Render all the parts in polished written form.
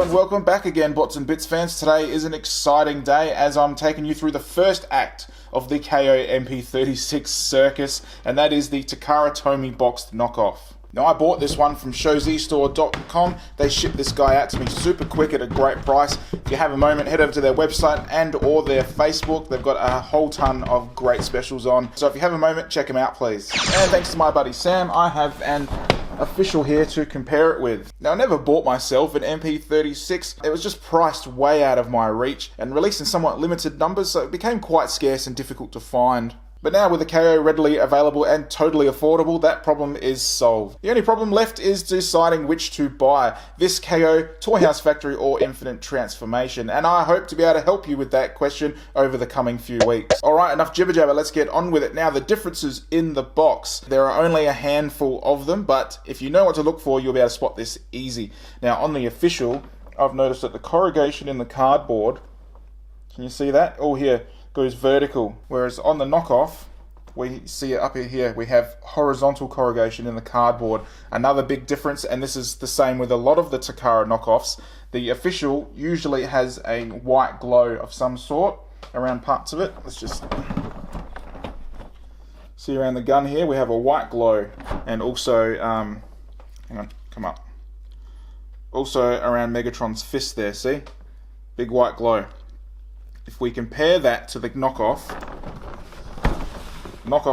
and welcome back again, Bots and Bits fans. Today is an exciting day as I'm taking you through the first act of the KO MP36 Circus, and that is the Takara Tomy boxed knockoff. Now, I bought this one from ShowZstore.com. They shipped this guy out to me super quick at a great price. If you have a moment, head over to their website and or their Facebook. They've got a whole ton of great specials on. So if you have a moment, check them out, please. And thanks to my buddy Sam, I have an official here to compare it with. Now, I never bought myself an MP36. It was just priced way out of my reach and released in somewhat limited numbers, so it became quite scarce and difficult to find. But now with the KO readily available and totally affordable, that problem is solved. The only problem left is deciding which to buy, this KO, Toyhouse Factory or Infinite Transformation, and I hope to be able to help you with that question over the coming few weeks. Alright, enough jibber jabber, let's get on with it. Now, the differences in the box. There are only a handful of them, but if you know what to look for, you'll be able to spot this easy. Now, on the official, I've noticed that the corrugation in the cardboard, can you see that? Oh, here. Goes vertical, whereas on the knockoff we see it up here, we have horizontal corrugation in the cardboard. Another big difference, and this is the same with a lot of the Takara knockoffs, the official usually has a white glow of some sort around parts of it. Let's just see around the gun here, we have a white glow, and also hang on, come up, also around Megatron's fist there, see, big white glow. If we compare that to the knockoff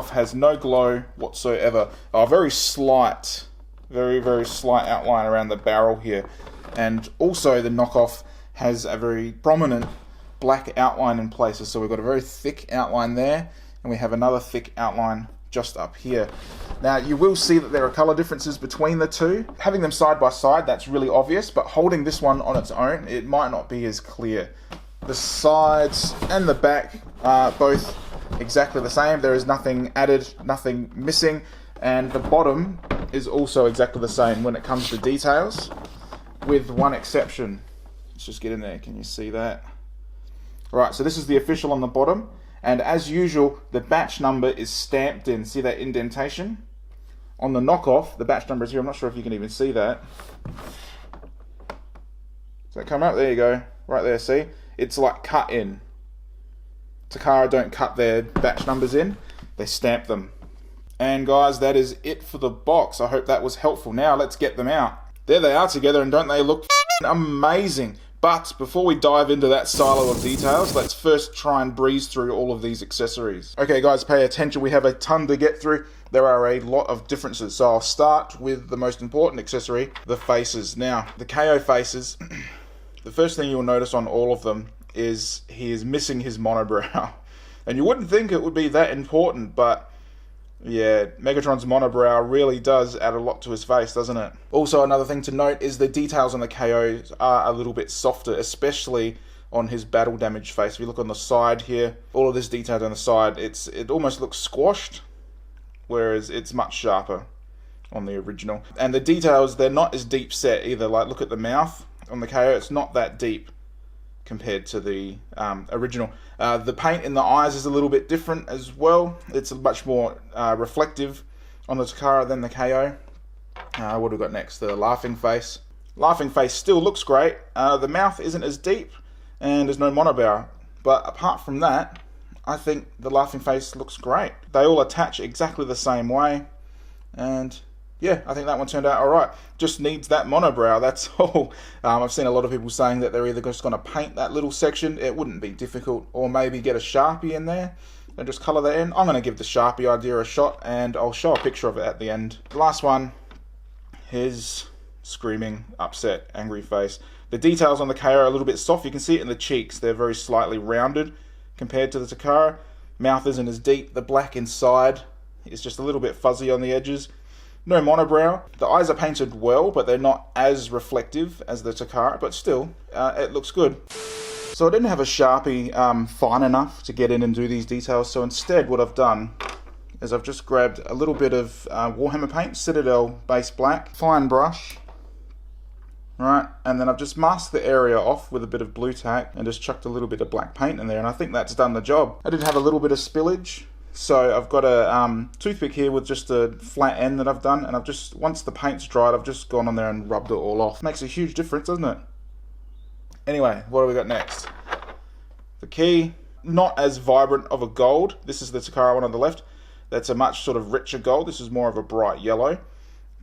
has no glow whatsoever. A very slight, very slight outline around the barrel here. And also the knockoff has a very prominent black outline in places. So we've got a very thick outline there, and we have another thick outline just up here. Now, you will see that there are color differences between the two. Having them side by side, that's really obvious, but holding this one on its own, it might not be as clear. The sides and the back are both exactly the same. There is nothing added, nothing missing, and the bottom is also exactly the same when it comes to details, with one exception. Let's just get in there, can you see that? Right, so this is the official on the bottom, and as usual, the batch number is stamped in. See that indentation? On the knockoff, the batch number is here. I'm not sure if you can even see that. Does that come up? There you go, right there, see? It's like cut in. Takara don't cut their batch numbers in, they stamp them. And guys, that is it for the box. I hope that was helpful. Now let's get them out. There they are together, and don't they look amazing? But before we dive into that silo of details, let's first try and breeze through all of these accessories. Okay guys, pay attention, we have a ton to get through. There are a lot of differences, so I'll start with the most important accessory, the faces. Now, the KO faces, the first thing you'll notice on all of them is he is missing his monobrow. And you wouldn't think it would be that important, but yeah, Megatron's monobrow really does add a lot to his face, doesn't it? Also, another thing to note is the details on the KOs are a little bit softer, especially on his battle damage face. If you look on the side here, all of this detail on the side, it almost looks squashed, whereas it's much sharper on the original. And the details, they're not as deep set either. Like, look at the mouth on the KO, it's not that deep compared to the original. The paint in the eyes is a little bit different as well. It's much more reflective on the Takara than the KO. What do we got next? The laughing face. Laughing face still looks great. The mouth isn't as deep, and there's no monobrow. But apart from that, I think the laughing face looks great. They all attach exactly the same way, and yeah, I think that one turned out alright. Just needs that monobrow, that's all. I've seen a lot of people saying that they're either just going to paint that little section, it wouldn't be difficult, or maybe get a Sharpie in there and just colour that in. I'm going to give the Sharpie idea a shot, and I'll show a picture of it at the end. The last one, his screaming, upset, angry face. The details on the KO are a little bit soft. You can see it in the cheeks, they're very slightly rounded compared to the Takara. Mouth isn't as deep, the black inside is just a little bit fuzzy on the edges. No monobrow. The eyes are painted well, but they're not as reflective as the Takara, but still, it looks good. So I didn't have a Sharpie fine enough to get in and do these details, so instead what I've done is I've just grabbed a little bit of Warhammer paint, Citadel base black, fine brush, right, and then I've just masked the area off with a bit of blue tack and just chucked a little bit of black paint in there, and I think that's done the job. I did have a little bit of spillage, so I've got a toothpick here with just a flat end that I've done, and I've just, once the paint's dried, I've just gone on there and rubbed it all off. Makes a huge difference, doesn't it? Anyway, what do we got next? The key, not as vibrant of a gold. This is the Takara one on the left. That's a much sort of richer gold. This is more of a bright yellow,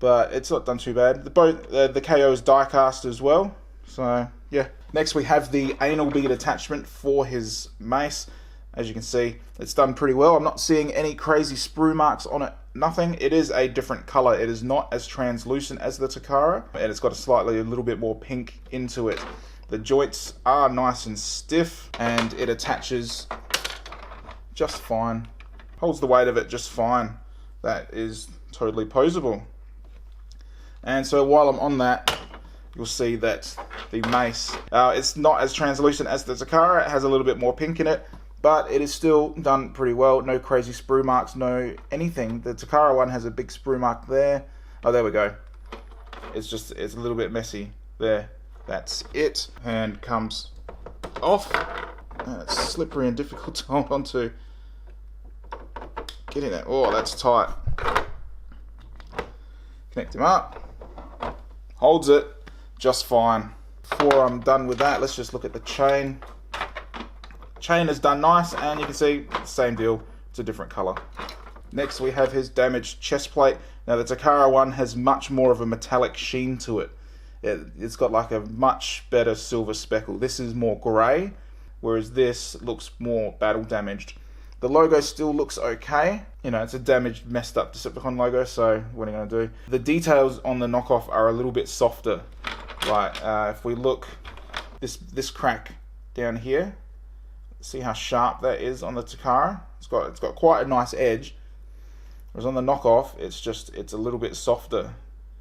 but it's not done too bad. The KO is die cast as well, so yeah. Next we have the anal bead attachment for his mace. As you can see, it's done pretty well. I'm not seeing any crazy sprue marks on it, nothing. It is a different color. It is not as translucent as the Takara, and it's got a little bit more pink into it. The joints are nice and stiff, and it attaches just fine. Holds the weight of it just fine. That is totally poseable. And so while I'm on that, you'll see that the mace, it's not as translucent as the Takara. It has a little bit more pink in it, but it is still done pretty well. No crazy sprue marks, no anything. The Takara one has a big sprue mark there. Oh, there we go. It's a little bit messy there. That's it. And comes off. And it's slippery and difficult to hold on to. Get in there. Oh, that's tight. Connect him up. Holds it just fine. Before I'm done with that, let's just look at the chain. Chain is done nice, and you can see, same deal. It's a different color. Next we have his damaged chest plate. Now the Takara one has much more of a metallic sheen to it. It's got like a much better silver speckle. This is more grey, whereas this looks more battle damaged. The logo still looks okay. You know, it's a damaged, messed up Decepticon logo, so what are you going to do? The details on the knockoff are a little bit softer. Like, if we look, this crack down here, see how sharp that is on the Takara? It's got quite a nice edge. Whereas on the knockoff, it's a little bit softer.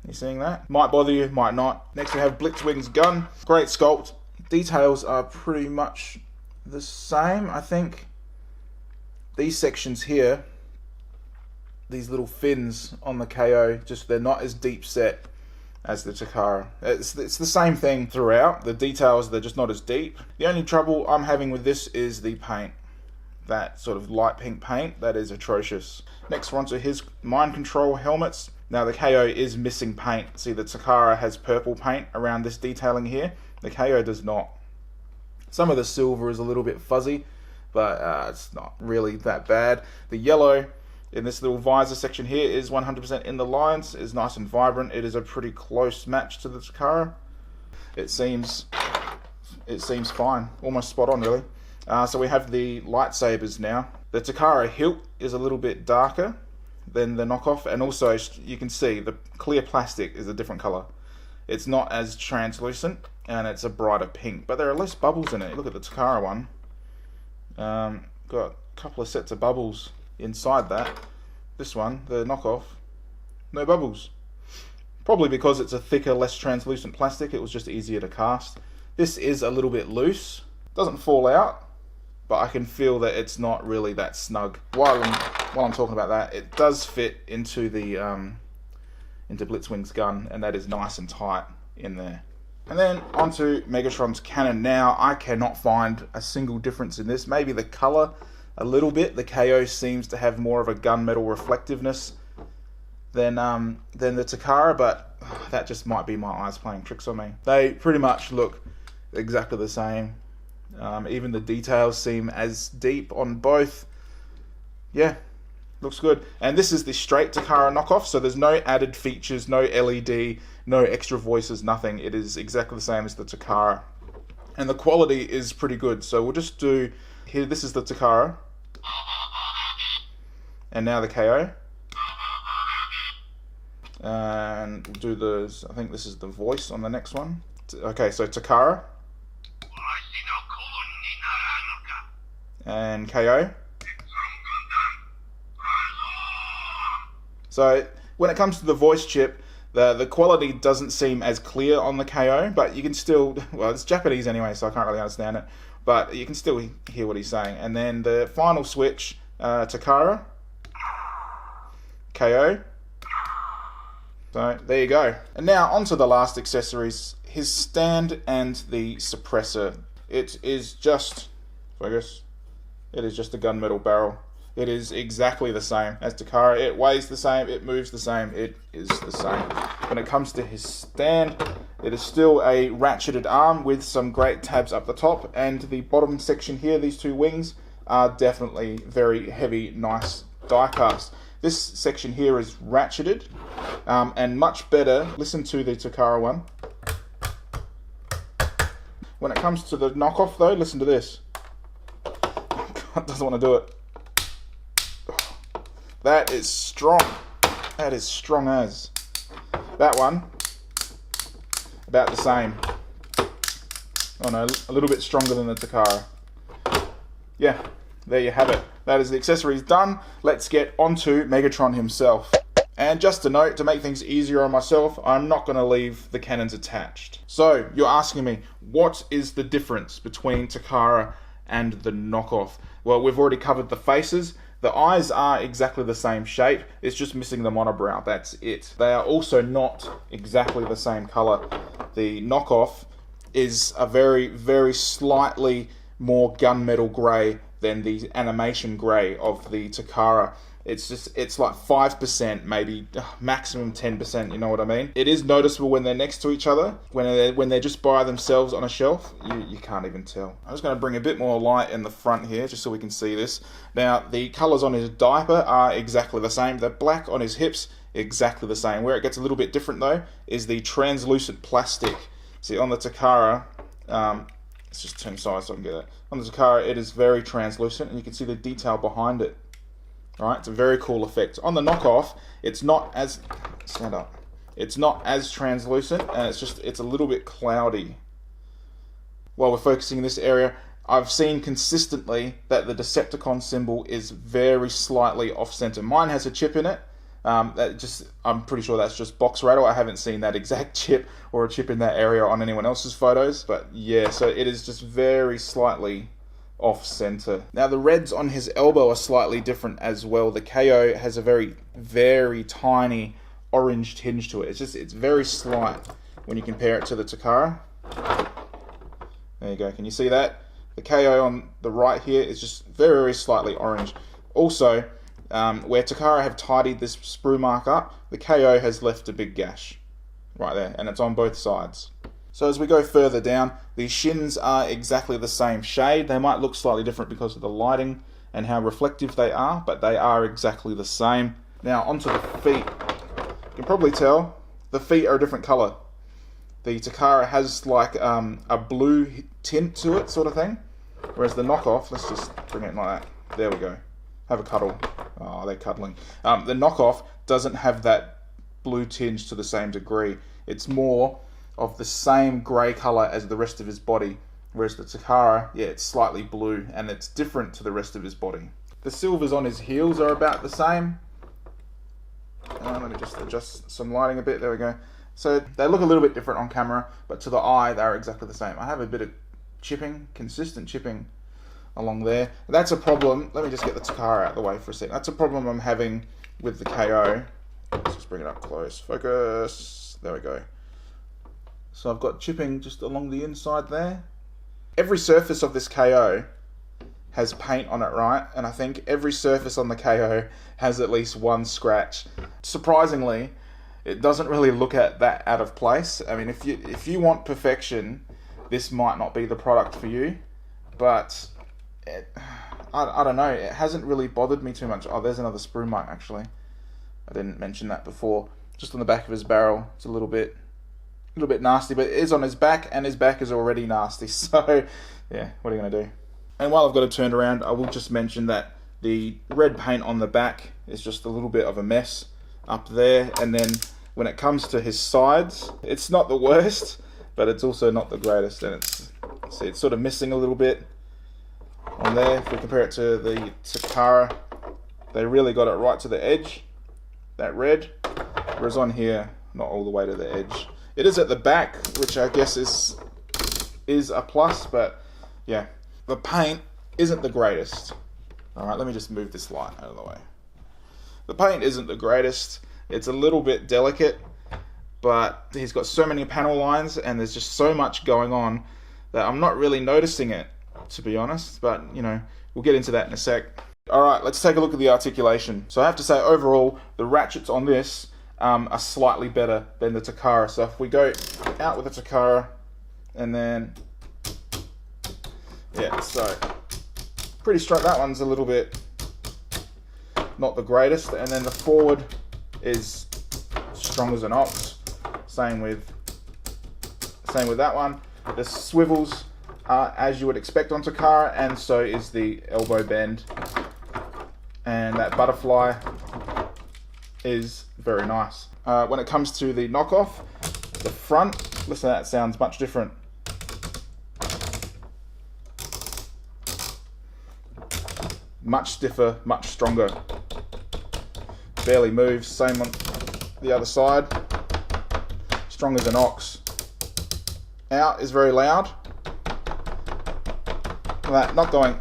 You seeing that? Might bother you, might not. Next we have Blitzwing's gun. Great sculpt. Details are pretty much the same, I think. These sections here, these little fins on the KO, they're not as deep set as the Takara. It's the same thing throughout. The details, they're just not as deep. The only trouble I'm having with this is the paint. That sort of light pink paint, that is atrocious. Next we're on to his mind control helmets. Now the KO is missing paint. See, the Takara has purple paint around this detailing here. The KO does not. Some of the silver is a little bit fuzzy, but it's not really that bad. The yellow in this little visor section here is 100% in the lines, is nice and vibrant. It is a pretty close match to the Takara. It seems fine, almost spot on really. So we have the lightsabers now. The Takara hilt is a little bit darker than the knockoff, and also you can see the clear plastic is a different color. It's not as translucent, and it's a brighter pink, but there are less bubbles in it. Look at the Takara one. Got a couple of sets of bubbles inside that. This one, the knockoff, no bubbles. Probably because it's a thicker, less translucent plastic. It was just easier to cast. This is a little bit loose. Doesn't fall out, but I can feel that it's not really that snug. While I'm talking about that, it does fit into the into Blitzwing's gun, and that is nice and tight in there. And then onto Megatron's cannon. Now I cannot find a single difference in this. Maybe the color a little bit. The KO seems to have more of a gunmetal reflectiveness than the Takara, but that just might be my eyes playing tricks on me. They pretty much look exactly the same. Even the details seem as deep on both. Yeah, looks good. And this is the straight Takara knockoff, so there's no added features, no LED, no extra voices, nothing. It is exactly the same as the Takara. And the quality is pretty good. So we'll just do, here, this is the Takara. And now the KO. And we'll do the, I think this is the voice on the next one. Okay, so Takara. And KO. So when it comes to the voice chip, the quality doesn't seem as clear on the KO, but you can still, well, it's Japanese anyway, so I can't really understand it, but you can still hear what he's saying. And then the final switch, Takara, KO. So there you go. And now onto the last accessories, his stand and the suppressor. It is just, focus, it is just a gunmetal barrel. It is exactly the same as Takara. It weighs the same, it moves the same, it is the same. When it comes to his stand, It is still a ratcheted arm with some great tabs up the top, and the bottom section here, these two wings, are definitely very heavy, nice die cast. This section here is ratcheted, and much better. Listen to the Takara one. When it comes to the knockoff though, listen to this. God, doesn't want to do it. That is strong. That is strong as. That one, about the same. Oh no, a little bit stronger than the Takara. Yeah, there you have it. That is the accessories done. Let's get onto Megatron himself. And just a note, to make things easier on myself, I'm not going to leave the cannons attached. So, you're asking me, what is the difference between Takara and the knockoff? Well, we've already covered the faces. The eyes are exactly the same shape, it's just missing the monobrow, that's it. They are also not exactly the same color. The knockoff is a very, very slightly more gunmetal grey than the animation grey of the Takara. It's like 5%, maybe maximum 10%, you know what I mean? It is noticeable when they're next to each other. When they're just by themselves on a shelf, you can't even tell. I'm just going to bring a bit more light in the front here, just so we can see this. Now, the colours on his diaper are exactly the same. The black on his hips, exactly the same. Where it gets a little bit different, though, is the translucent plastic. See, on the Takara, let's just turn sides so I can get it. On the Takara, it is very translucent, and you can see the detail behind it. Right, it's a very cool effect. On the knockoff, it's not as It's not as translucent, and it's a little bit cloudy. While we're focusing in this area, I've seen consistently that the Decepticon symbol is very slightly off center. Mine has a chip in it. I'm pretty sure that's just box rattle. I haven't seen that exact chip or a chip in that area on anyone else's photos, but yeah, so it is just very slightly off center. Now the reds on his elbow are slightly different as well. The KO has a very, very tiny orange tinge to it. It's very slight when you compare it to the Takara. There you go. Can you see that? The KO on the right here is just very, very slightly orange. Also, where Takara have tidied this sprue mark up, the KO has left a big gash right there, and it's on both sides. So as we go further down, the shins are exactly the same shade. They might look slightly different because of the lighting and how reflective they are, but they are exactly the same. Now onto the feet. You can probably tell the feet are a different color. The Takara has like a blue tint to it, sort of thing, whereas the knockoff, let's just bring it like that. There we go. Have a cuddle. Oh, they're cuddling. The knockoff doesn't have that blue tinge to the same degree. It's more of the same grey colour as the rest of his body, whereas the Takara, yeah, it's slightly blue, and it's different to the rest of his body. The silvers on his heels are about the same. Let me just adjust some lighting a bit, there we go. So they look a little bit different on camera, but to the eye, they're exactly the same. I have a bit of chipping, consistent chipping along there. That's a problem. Let me just get the Takara out of the way for a second. That's a problem I'm having with the KO. Let's just bring it up close. Focus. There we go. So I've got chipping just along the inside there. Every surface of this KO has paint on it, right? And I think every surface on the KO has at least one scratch. Surprisingly, it doesn't really look that out of place. I mean, if you want perfection, this might not be the product for you. But I don't know. It hasn't really bothered me too much. Oh, there's another sprue mark actually. I didn't mention that before. Just on the back of his barrel, it's a little bit nasty, but it is on his back, and his back is already nasty, so yeah, what are you going to do? And while I've got it turned around, I will just mention that the red paint on the back is just a little bit of a mess up there, and then when it comes to his sides, it's not the worst, but it's also not the greatest, and it's sort of missing a little bit on there. If we compare it to the Takara, they really got it right to the edge, that red, whereas on here, not all the way to the edge. It is at the back, which I guess is a plus, but yeah, the paint isn't the greatest. Alright, let me just move this light out of the way. The paint isn't the greatest. It's a little bit delicate, but he's got so many panel lines and there's just so much going on that I'm not really noticing it, to be honest, but you know, we'll get into that in a sec. Alright, let's take a look at the articulation. So I have to say, overall, the ratchets on this are slightly better than the Takara. So if we go out with the Takara, and then, yeah, so pretty straight. That one's a little bit not the greatest, and then the forward is strong as an ox. Same with that one. The swivels are as you would expect on Takara, and so is the elbow bend. And that butterfly is very nice. When it comes to the knockoff, the front, listen, that sounds much different. Much stiffer, much stronger. Barely moves. Same on the other side. Strong as an ox. Out is very loud. That not going.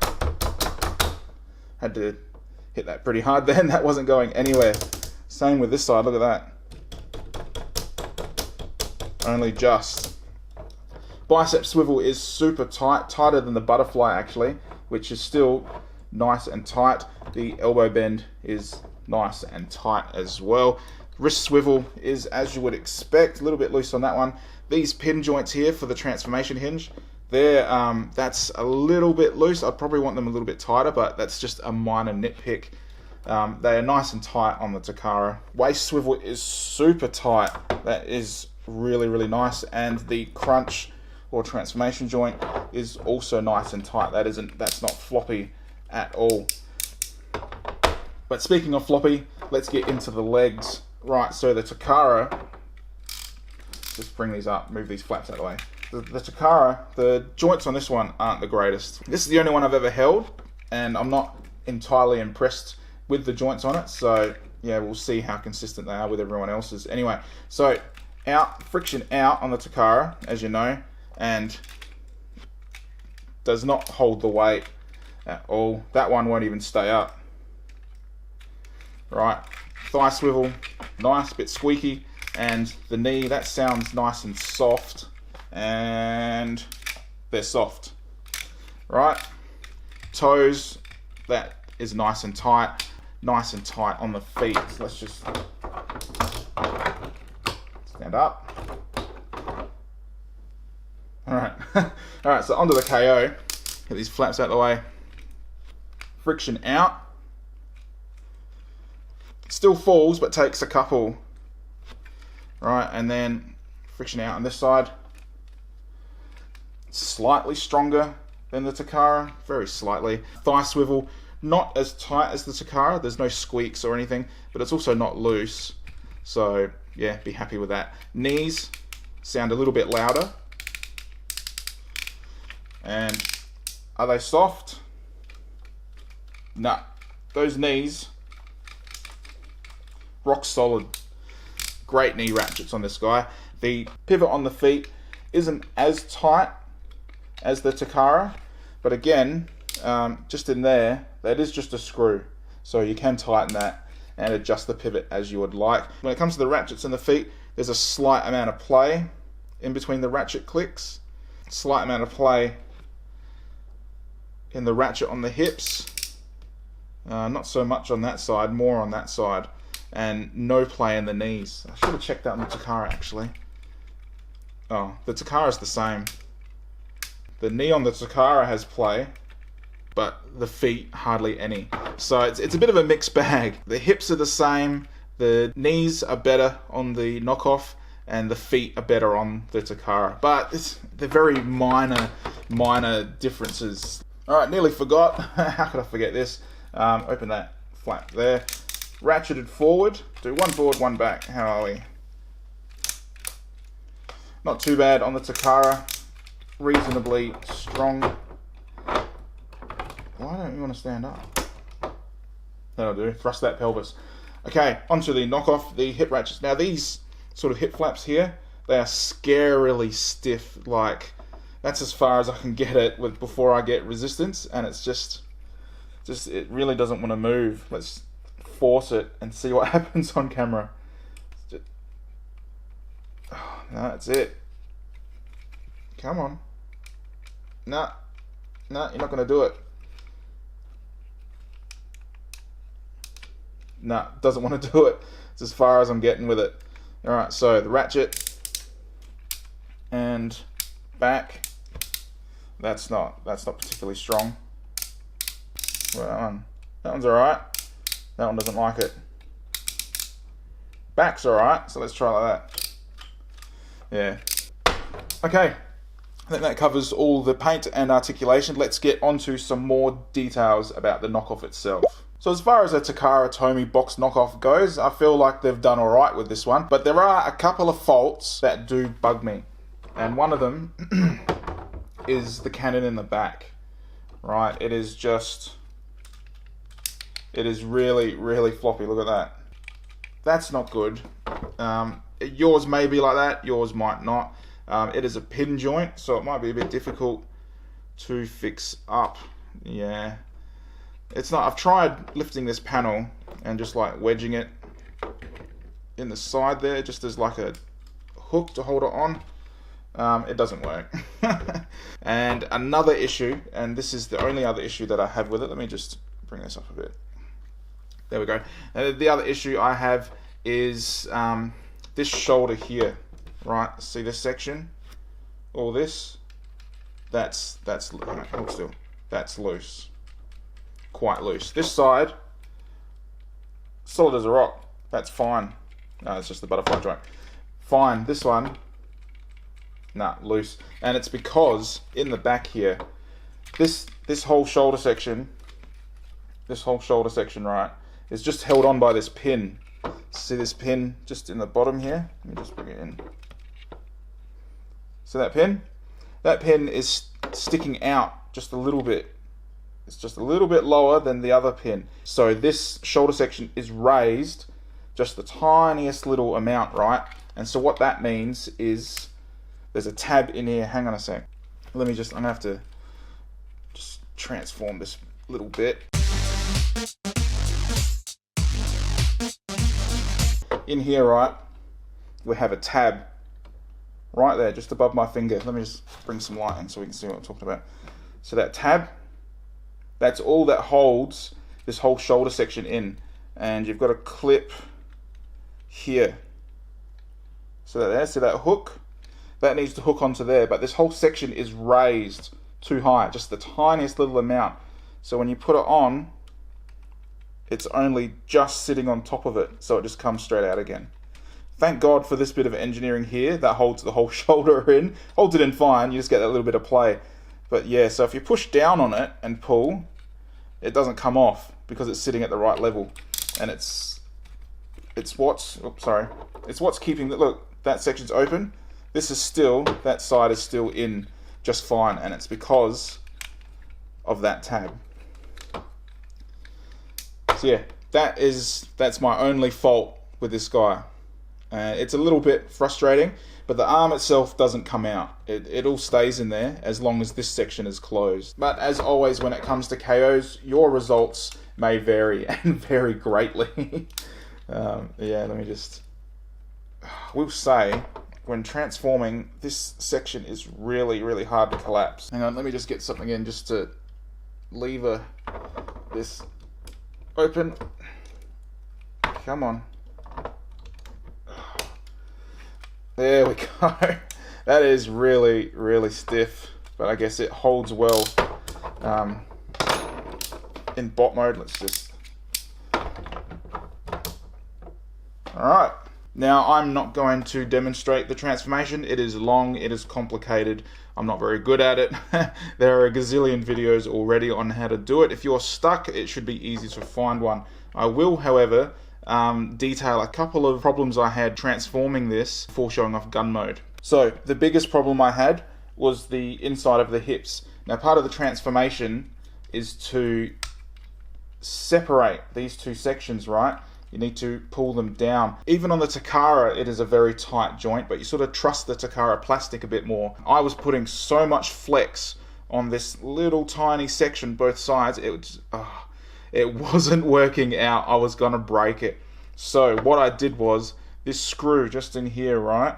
Had to hit that pretty hard then. That wasn't going anywhere. Same with this side. Look at that. Only just. Bicep swivel is super tight, tighter than the butterfly actually, which is still nice and tight. The elbow bend is nice and tight as well. Wrist swivel is as you would expect, a little bit loose on that one. These pin joints here for the transformation hinge, that's a little bit loose. I'd probably want them a little bit tighter, but that's just a minor nitpick. They are nice and tight on the Takara. Waist swivel is super tight. That is really, really nice. And the crunch or transformation joint is also nice and tight. That's not floppy at all. But speaking of floppy, let's get into the legs. Right, so the Takara, just bring these up, move these flaps out of the way. The Takara, the joints on this one aren't the greatest. This is the only one I've ever held, and I'm not entirely impressed with the joints on it, so yeah, we'll see how consistent they are with everyone else's. Anyway, so friction out on the Takara, as you know, and does not hold the weight at all. That one won't even stay up. Right, thigh swivel, nice, bit squeaky, and the knee, that sounds nice and soft, and they're soft. Right, toes, that is nice and tight on the feet. So let's just stand up. Alright, alright, so onto the KO. Get these flaps out of the way. Friction out. Still falls, but takes a couple. Right, and then friction out on this side. Slightly stronger than the Takara, very slightly. Thigh swivel, not as tight as the Takara. There's no squeaks or anything, but it's also not loose. So yeah, be happy with that. Knees sound a little bit louder. And are they soft? Nah, those knees, rock solid. Great knee ratchets on this guy. The pivot on the feet isn't as tight as the Takara, but again, just in there, that is just a screw. So you can tighten that and adjust the pivot as you would like. When it comes to the ratchets in the feet, there's a slight amount of play in between the ratchet clicks. Slight amount of play in the ratchet on the hips. Not so much on that side, more on that side. And no play in the knees. I should have checked that on the Takara actually. Oh, the Takara's the same. The knee on the Takara has play, but the feet hardly any. So it's a bit of a mixed bag. The hips are the same, the knees are better on the knockoff, and the feet are better on the Takara. But they're very minor differences. Alright, nearly forgot. How could I forget this? Open that flap there. Ratcheted forward. Do one forward, one back. How are we? Not too bad on the Takara. Reasonably strong. Why don't you want to stand up? That'll do. Thrust that pelvis. Okay, onto the knockoff, the hip ratchets. Now these sort of hip flaps here, they are scarily stiff. Like, that's as far as I can get it with before I get resistance, and it's just it really doesn't want to move. Let's force it and see what happens on camera. Oh, no, that's it. Come on. No, you're not going to do it. No, doesn't want to do it. It's as far as I'm getting with it. Alright, so the ratchet and back. That's not particularly strong. Well, that one's alright. That one doesn't like it. Back's alright, so let's try like that. Yeah. Okay. I think that covers all the paint and articulation. Let's get onto some more details about the knockoff itself. So as far as a Takara Tomy box knockoff goes, I feel like they've done alright with this one. But there are a couple of faults that do bug me. And one of them is the cannon in the back. Right, it is really, really floppy. Look at that. That's not good. Yours may be like that, yours might not. It is a pin joint, so it might be a bit difficult to fix up. Yeah. It's not. I've tried lifting this panel and just like wedging it in the side there, just as like a hook to hold it on. It doesn't work. And another issue, and this is the only other issue that I have with it. Let me just bring this up a bit. There we go. The other issue I have is this shoulder here. Right, see this section? All this? That's hold still. That's loose. Quite loose. This side, solid as a rock. That's fine. No, it's just the butterfly joint. Fine. This one, nah, loose. And it's because in the back here, this whole shoulder section, right, is just held on by this pin. See this pin just in the bottom here? Let me just bring it in. So that pin? That pin is sticking out just a little bit. It's just a little bit lower than the other pin. So this shoulder section is raised just the tiniest little amount, right? And so what that means is there's a tab in here. Hang on a sec. I'm gonna have to just transform this little bit. In here, right, we have a tab right there, just above my finger. Let me just bring some light in so we can see what I'm talking about. So that tab, that's all that holds this whole shoulder section in. And you've got a clip here. So there's that hook. That needs to hook onto there, but this whole section is raised too high, just the tiniest little amount. So when you put it on, it's only just sitting on top of it, so it just comes straight out again. Thank God for this bit of engineering here that holds the whole shoulder in. Holds it in fine, you just get that little bit of play. But yeah, so if you push down on it and pull, it doesn't come off because it's sitting at the right level. And it's what's keeping the, look, that section's open. This is still, that side is still in just fine, and it's because of that tab. So yeah, that's my only fault with this guy. It's a little bit frustrating, but the arm itself doesn't come out. It all stays in there as long as this section is closed. But as always, when it comes to KOs, your results may vary, and vary greatly. Yeah, let me just... We'll say, when transforming, this section is really, really hard to collapse. Hang on, let me just get something in just to lever this open. Come on. There we go. That is really, really stiff, but I guess it holds well in bot mode. Let's just... Alright. Now, I'm not going to demonstrate the transformation. It is long, it is complicated. I'm not very good at it. There are a gazillion videos already on how to do it. If you're stuck, it should be easy to find one. I will, however, detail a couple of problems I had transforming this before showing off gun mode. So, the biggest problem I had was the inside of the hips. Now, part of the transformation is to separate these two sections, right? You need to pull them down. Even on the Takara, it is a very tight joint, but you sort of trust the Takara plastic a bit more. I was putting so much flex on this little tiny section, both sides, it wasn't working out. I was gonna break it. So what I did was, this screw just in here, right?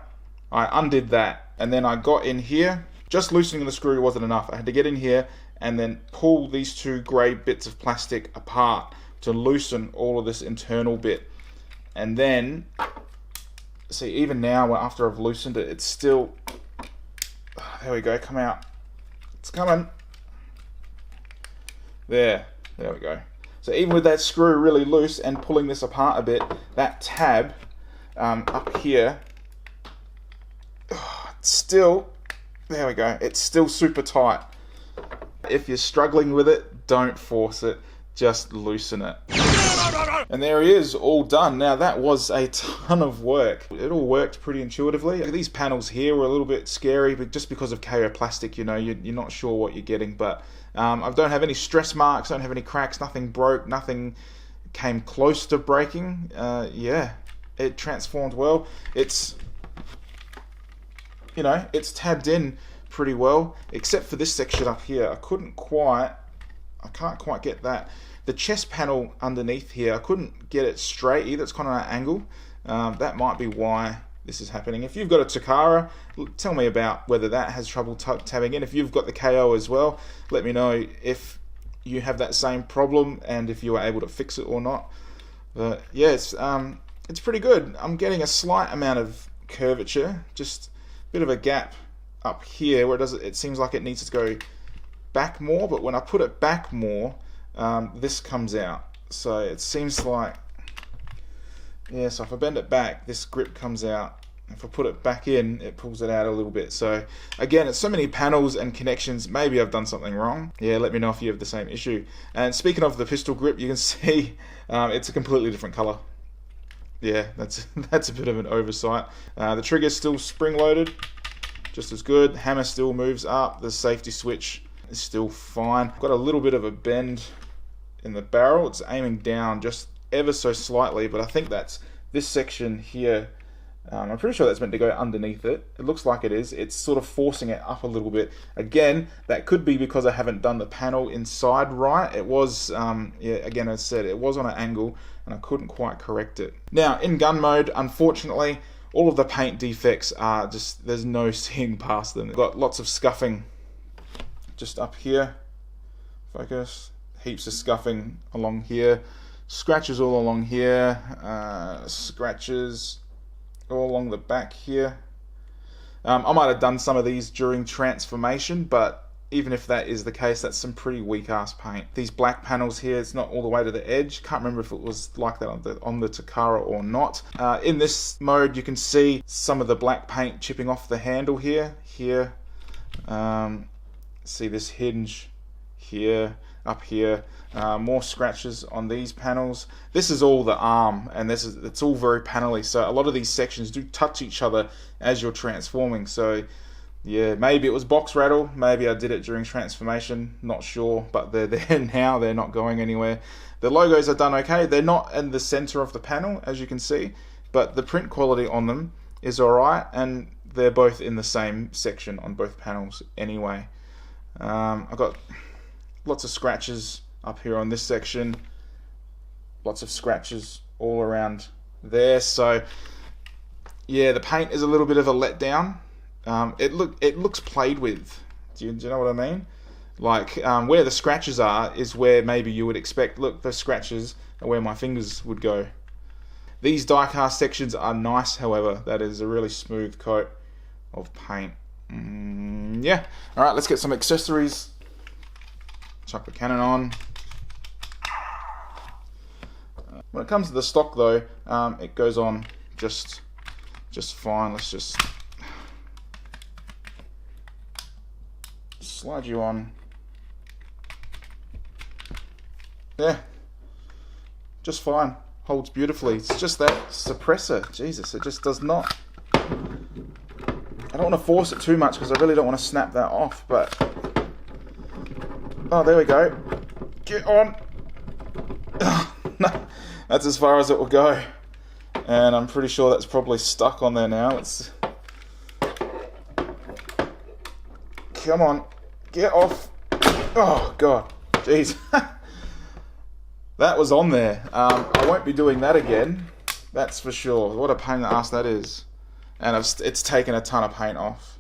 I undid that, and then I got in here. Just loosening the screw wasn't enough. I had to get in here and then pull these two grey bits of plastic apart to loosen all of this internal bit. And then, see, even now, after I've loosened it, it's still, there we go, come out. It's coming. There we go. So even with that screw really loose and pulling this apart a bit, that tab up here, it's still, there we go, it's still super tight. If you're struggling with it, don't force it, just loosen it. And there he is, all done. Now that was a ton of work. It all worked pretty intuitively. These panels here were a little bit scary, but just because of KO plastic, you know, you're not sure what you're getting. But I don't have any stress marks, don't have any cracks, nothing broke, nothing came close to breaking. Yeah, it transformed well. It's, you know, it's tabbed in pretty well, except for this section up here. I can't quite get that. The chest panel underneath here, I couldn't get it straight either. It's kind of an angle. That might be why this is happening. If you've got a Takara, tell me about whether that has trouble tabbing in. If you've got the KO as well, let me know if you have that same problem and if you were able to fix it or not. But yeah, it's pretty good. I'm getting a slight amount of curvature, just a bit of a gap up here where it seems like it needs to go back more, but when I put it back more, this comes out. So it seems like, yeah, so if I bend it back, this grip comes out. If I put it back in, it pulls it out a little bit. So again, it's so many panels and connections. Maybe I've done something wrong. Yeah, let me know if you have the same issue. And speaking of the pistol grip, you can see it's a completely different color. Yeah, that's a bit of an oversight. The trigger's still spring-loaded, just as good. Hammer still moves up. The safety switch is still fine. Got a little bit of a bend in the barrel. It's aiming down just ever so slightly, but I think that's this section here. I'm pretty sure that's meant to go underneath it. It looks like it is. It's sort of forcing it up a little bit. Again, that could be because I haven't done the panel inside right. It was, yeah, again, as I said, it was on an angle and I couldn't quite correct it. Now, in gun mode, unfortunately, all of the paint defects are just, there's no seeing past them. Got lots of scuffing just up here. Focus. Heaps of scuffing along here. Scratches all along here. Scratches all along the back here. I might have done some of these during transformation, but even if that is the case, that's some pretty weak ass paint. These black panels here, it's not all the way to the edge. Can't remember if it was like that on the Takara or not. In this mode, you can see some of the black paint chipping off the handle here. See this hinge here, up here. More scratches on these panels. This is all the arm, and it's all very panely, so a lot of these sections do touch each other as you're transforming. So yeah, maybe it was box rattle, maybe I did it during transformation, not sure, but they're there now, they're not going anywhere. The logos are done okay. They're not in the center of the panel, as you can see, but the print quality on them is alright, and they're both in the same section on both panels anyway. I've got lots of scratches up here on this section, lots of scratches all around there. So yeah, the paint is a little bit of a letdown. It looks played with. Do you know what I mean? Like where the scratches are is where maybe you would expect. Look, the scratches are where my fingers would go. These die-cast sections are nice, however. That is a really smooth coat of paint. Yeah. All right, let's get some accessories. Chuck the cannon on. When it comes to the stock though, it goes on just fine. Let's just slide you on. Yeah, just fine. Holds beautifully. It's just that suppressor. Jesus, it just does not. I don't want to force it too much because I really don't want to snap that off, but oh, there we go. Get on. No, that's as far as it will go, and I'm pretty sure that's probably stuck on there now. Let's come on, get off. Oh god, jeez. That was on there. I won't be doing that again, that's for sure. What a pain in the ass that is, and it's taken a ton of paint off.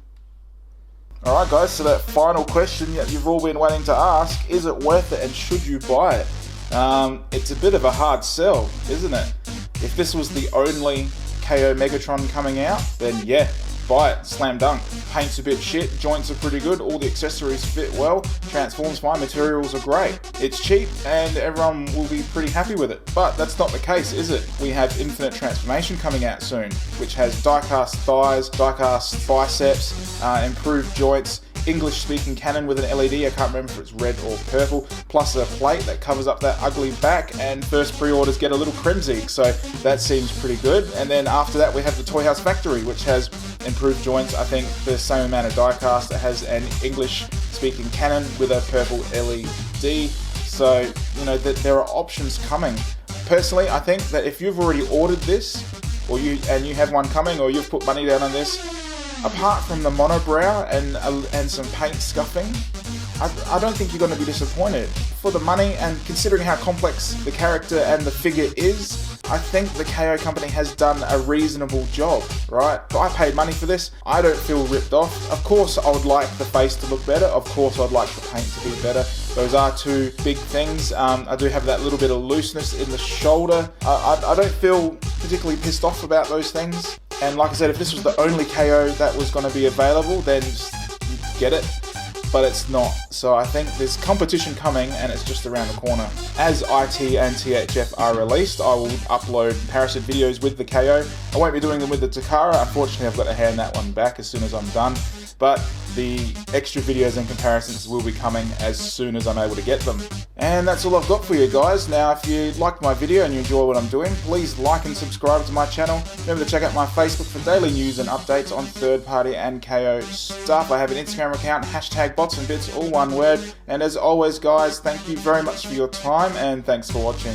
Alright guys, so that final question that you've all been waiting to ask, is it worth it and should you buy it? It's a bit of a hard sell, isn't it? If this was the only KO Megatron coming out, then yeah, buy it, slam dunk. Paint's a bit shit, joints are pretty good, all the accessories fit well, transforms fine, materials are great. It's cheap and everyone will be pretty happy with it. But that's not the case, is it? We have Infinite Transformation coming out soon, which has die-cast thighs, die-cast biceps, improved joints, English-speaking cannon with an LED, I can't remember if it's red or purple, plus a plate that covers up that ugly back, and first pre-orders get a little Kremzig, so that seems pretty good. And then after that we have the Toyhouse Factory, which has improved joints, I think the same amount of die-cast. It has an English-speaking cannon with a purple LED, so you know that there are options coming. Personally, I think that if you've already ordered this, or you have one coming, or you've put money down on this, apart from the monobrow and some paint scuffing, I don't think you're going to be disappointed. For the money, and considering how complex the character and the figure is, I think the KO company has done a reasonable job, right? If I paid money for this, I don't feel ripped off. Of course I would like the face to look better, of course I'd like the paint to be better. Those are two big things. I do have that little bit of looseness in the shoulder. I don't feel particularly pissed off about those things. And like I said, if this was the only KO that was going to be available, then just get it. But it's not. So I think there's competition coming and it's just around the corner. As IT and THF are released, I will upload comparison videos with the KO. I won't be doing them with the Takara. Unfortunately, I've got to hand that one back as soon as I'm done. But the extra videos and comparisons will be coming as soon as I'm able to get them. And that's all I've got for you guys. Now, if you liked my video and you enjoy what I'm doing, please like and subscribe to my channel. Remember to check out my Facebook for daily news and updates on third-party and KO stuff. I have an Instagram account, #botsandbits, all one word. And as always, guys, thank you very much for your time and thanks for watching.